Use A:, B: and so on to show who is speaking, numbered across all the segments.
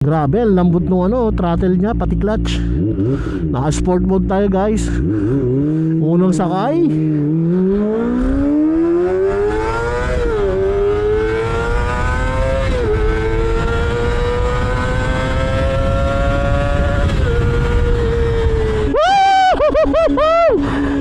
A: Grabe, ang lambot nung ano, throttle niya, pati clutch. Naka sport mode tayo guys. Unang sakay.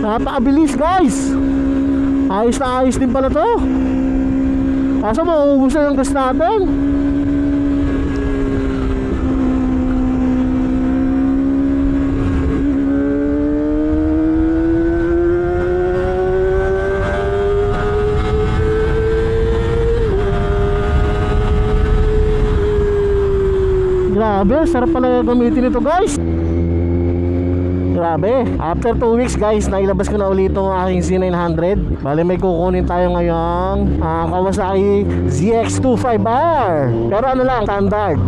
A: Napakabilis guys. Ayos na ayos din pala to. Kaso mauubos na yung gas natin. Grabe, sarap pala gamitin ito guys. Grabe, after 2 weeks guys, nailabas ko na ulit itong aking Z900. Bale may kukunin tayo ngayong Kawasaki ZX25R. Pero ano lang, standard.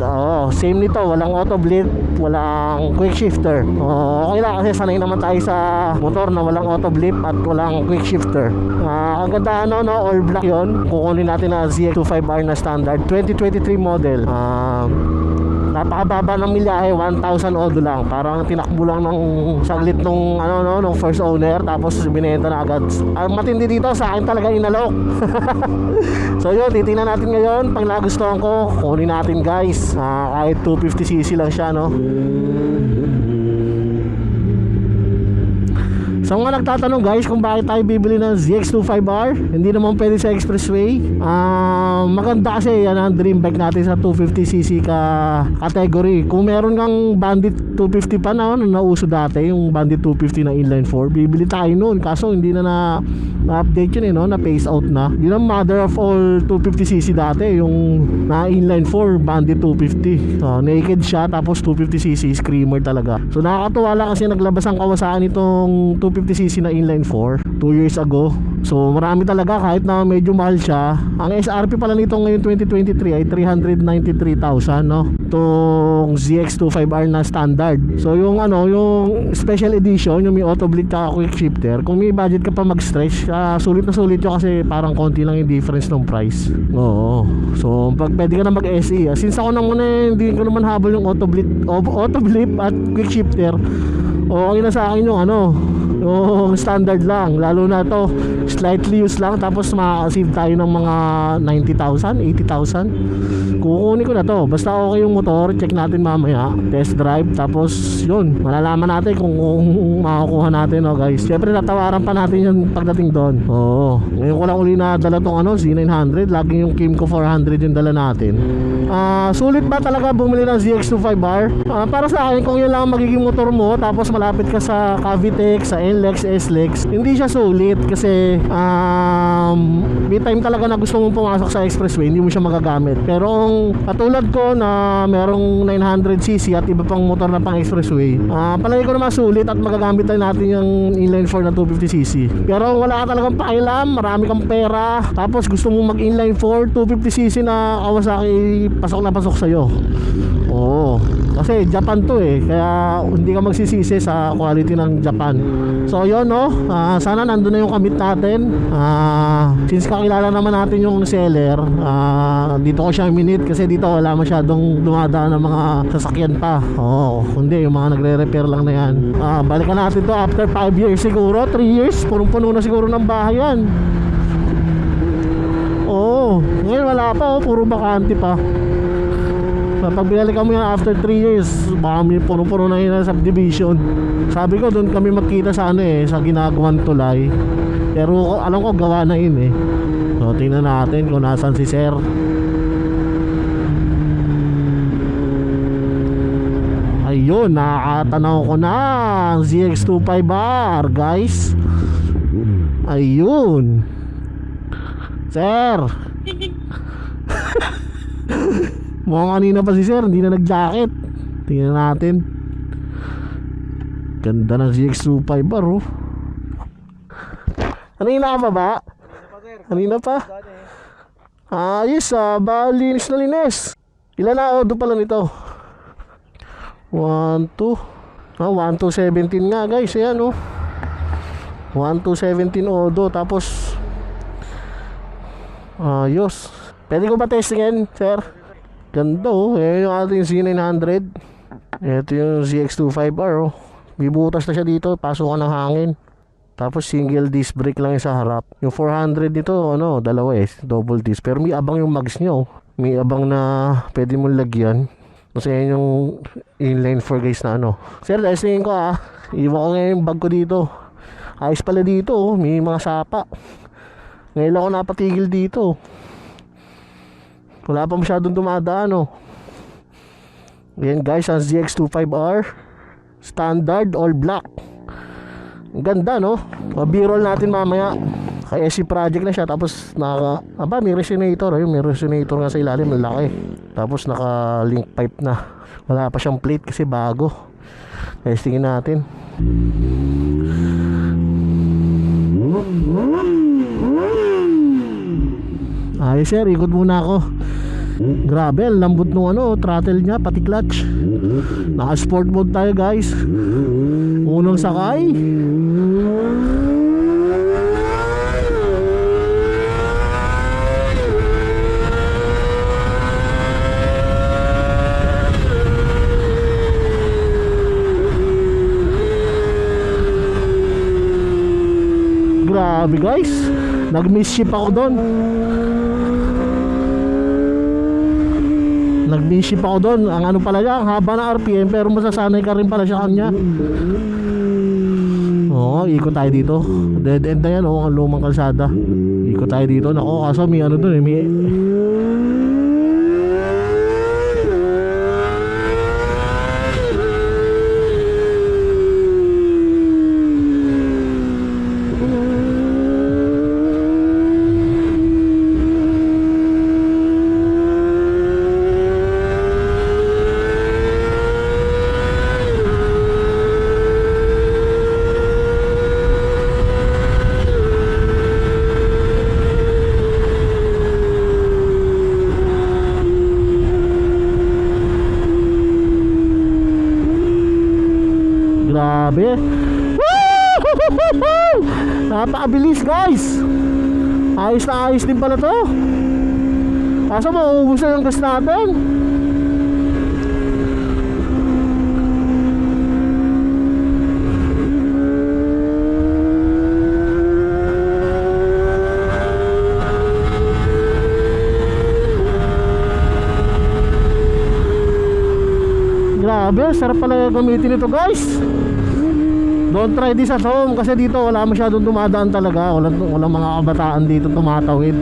A: Same nito, walang auto bleed, walang quick shifter. Okay lang kasi sanay naman tayo sa motor na walang auto blip at walang quick shifter. Ang ganda no, all black yon. Kukunin natin na ZX25R na standard 2023 model. Napakababa ng milyahe, 1,000 odo lang. Parang tinakbo lang ng saglit nung nung first owner, tapos binenta na agad. Ang matindi dito sa akin talaga inalok. So yun, titingnan natin ngayon. Pag nagustuhan ko, kunin natin guys. Kahit 250cc lang siya, no. Sa mga nagtatanong guys kung bakit tayo bibili ng ZX25R, hindi naman pwede sa expressway. Maganda kasi yan ang dream bike natin sa 250cc category. Kung meron kang Bandit 250 pa na nauso dati, yung Bandit 250 na inline 4, bibili tayo noon. Kaso hindi na-update yun na phase out na. Yun ang mother of all 250cc dati, yung na inline 4 Bandit 250. Naked siya, tapos 250cc screamer talaga. So nakakatuwa lang kasi naglabas ang Kawasaki nitong 250cc na inline 4 2 years ago. So marami talaga, kahit na medyo mahal siya. Ang SRP pala nito ngayon 2023 ay 393,000, no. Itong ZX25R na standard. So yung yung special edition, yung may auto bleed at quick shifter, kung may budget ka pa mag-stretch, sulit na sulit yun kasi parang konti lang yung difference ng price. Oo. So pag pwede ka na mag-SE, since ako naman hindi ko naman habol yung auto blip at quick shifter, okay na sa akin yung yung standard lang. Lalo na to slightly used lang, tapos makaka-save tayo ng mga 90,000, 80,000. Kukunin ko na to, basta okay yung motor. Check natin mamaya, test drive, tapos yun, malalaman natin kung makakuha natin, guys. Siyempre tatawaran pa natin yun pagdating doon. Ngayon ko lang uli na dala tong Z900. Laging yung Kimco 400 yung dala natin. Sulit ba talaga bumili ng ZX25R? Para sa akin, kung yun lang magiging motor mo, tapos malapit ka sa Cavitex, sa NLEX, SLEX, hindi siya sulit kasi may time talaga na gusto mong pumasok sa expressway, hindi mo siya magagamit. Pero katulad ko na merong 900cc at iba pang motor na pang expressway, palagi ko naman sulit at magagamit natin yung inline 4 na 250cc. Pero wala ka talagang pakialam, marami kang pera, tapos gusto mong mag inline 4 250cc na Kawasaki, pasok na pasok sa'yo. Kasi Japan to kaya hindi ka magsisisi sa quality ng Japan. So yun, sana nandun na yung kabit natin. Since kakilala naman natin yung seller, dito ko siya minute kasi dito wala masyadong dumadaan ng mga sasakyan pa. Kundi yung mga nagre-repair lang na yan. Balikan natin to after 5 years siguro, 3 years, punong-puno na siguro ng bahay yan. Ngayon wala pa, puro bakante pa. Pag binalikan mo yan after 3 years, baka may puno-puno na yun na subdivision. Sabi ko doon kami magkita sa sa ginagawang tulay. Pero alam ko gawa na yun So tingnan natin kung nasan si sir. Ayun, nakatanaw ko na ang ZX25R guys. Ayun, sir. Mukhang kanina pa si sir, hindi na nag-jacket. Tingnan natin. Ganda ng ZX25R Kanina ka pa ba? Kanina pa? Ayos linis na linis. Ilan na odo pala nito? 1, 2 1217 nga guys. Ayan 1217 odo. Tapos ayos. Pwede ko ba testingin, sir? Ganda oh. Ayan yung ating Z900. Ito yung ZX25R oh. May butas na siya dito, pasukan ng hangin. Tapos single disc brake lang yung sa harap. Yung 400 nito, ano, dalawa eh, double disc. Pero may abang yung mags nyo. May abang na pwede mong lagyan. Kasi yan yung inline 4 guys na ano. Sir, testingin ko ah. Iwan ko ngayon yung bag ko dito. Ayos pala dito oh, may mga sapa. Ngayon lang ako napatigil dito. Wala pa masyadong dumadaan oh. Yan guys, ang ZX25R standard all black. Ang ganda no. B-roll natin mamaya. Kay SC project na siya. Tapos may resonator oh. May resonator nga sa ilalim, malaki. Tapos naka link pipe na. Wala pa siyang plate kasi bago. Testingin natin. Ayos sir, ikot muna ako. Grabe, lambot nung ano, throttle niya, pati clutch. Naka sport mode tayo guys. Unang sakay. Grabe guys, nag-misship ako doon. Nag-misship ako doon. Ang ano pala niya, ang haba na RPM, pero masasanay ka rin pala siya kanya. Oo, ikot tayo dito. Dead end na yan, ang lumang kalsada. Ikot tayo dito. Nako, kaso may ano doon eh, may... Grabe. Napakabilis guys. Ayos na ayos din pala to. Kaso mauubos na yung gas natin. Grabe, sarap pala gamitin ito guys. Don't try this at home kasi dito wala masyadong dumadaan talaga. Walang mga kabataan dito tumatawid.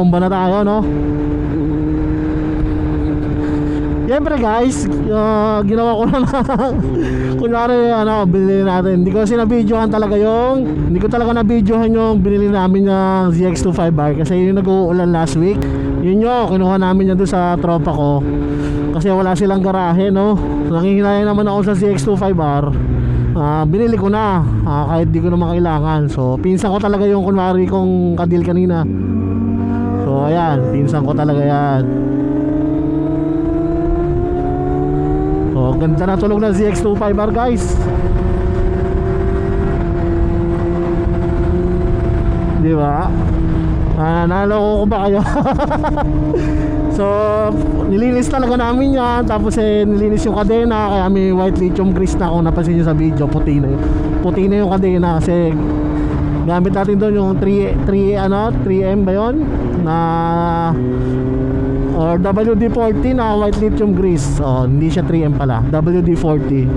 A: Bumba na tayo, no? Siyempre guys, ginawa ko na kunwari binili natin. Hindi ko kasi na-videohan talaga hindi ko talaga na-videohan yung binili namin ng ZX25R kasi yung nag-uulan last week. Yun kinuha namin yan doon sa tropa ko kasi wala silang garahe, no? So, nangihinayang naman ako sa ZX25R. Binili ko na kahit di ko naman kailangan. So pinsan ko talaga yung kunwari kong kadil kanina. So ayan, pinsan ko talaga yan. So ganda na tulog ng ZX25R guys. Di ba? Naloko ko ba kayo? So nilinis talaga namin yan. Tapos nilinis yung kadena. Kaya may white lithium grease na. Kung napansin nyo sa video, puti na yung kadena. Kasi gamit natin doon yung 3M ba yun? Or WD-40 na white lithium grease. Hindi siya 3M pala, WD-40.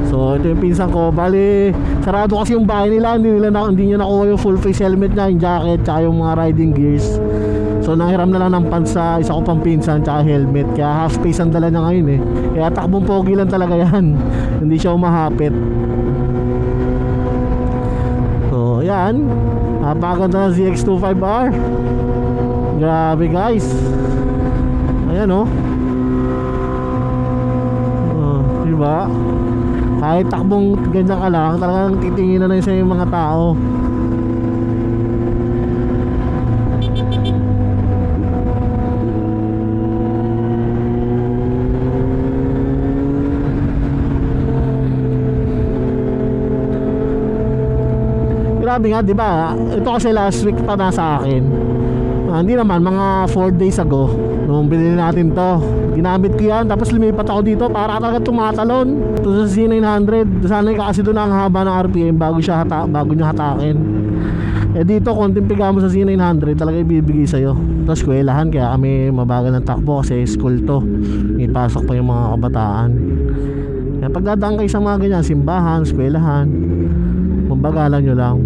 A: So ito yung pinsan ko. Bali sarado kasi yung bahay nila. Hindi niya nakuha yung full face helmet niya, yung jacket, tsaka yung mga riding gears. So nanghiram na lang ng pants sa isa ko pang pinsan, tsaka helmet. Kaya half face ang dala niya ngayon eh. Kaya takbong pogi lang talaga yan. Hindi siya umahapit. So yan, napakaganda ng ZX25R. Grabe guys. Ayan diba? Kahit takbong ganyan ka lang, talagang titingin na sa yung mga tao. Grabe nga, diba? Ito kasi last week pa na sa akin. Hindi naman, mga 4 days ago nung binili natin to, ginamit ko yan. Tapos lumipat ako dito para talaga tumatalon. Ito sa Z900. Sana kasi doon ang haba ng RPM bago niya hatakin. Dito konting piga mo sa Z900 talaga ibibigay sa'yo. Tapos eskwelahan, kaya kami mabagal ng takbo kasi school to. May pasok pa yung mga kabataan. Kaya pagdadaan kayo sa mga ganyan, simbahan, eskwelahan, mabagalan nyo lang.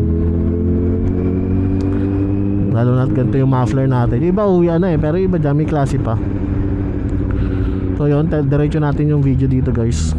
A: Lalo na ganito yung muffler natin. Iba uwi na pero iba dyan may klase pa. So yun, diretso natin yung video dito guys.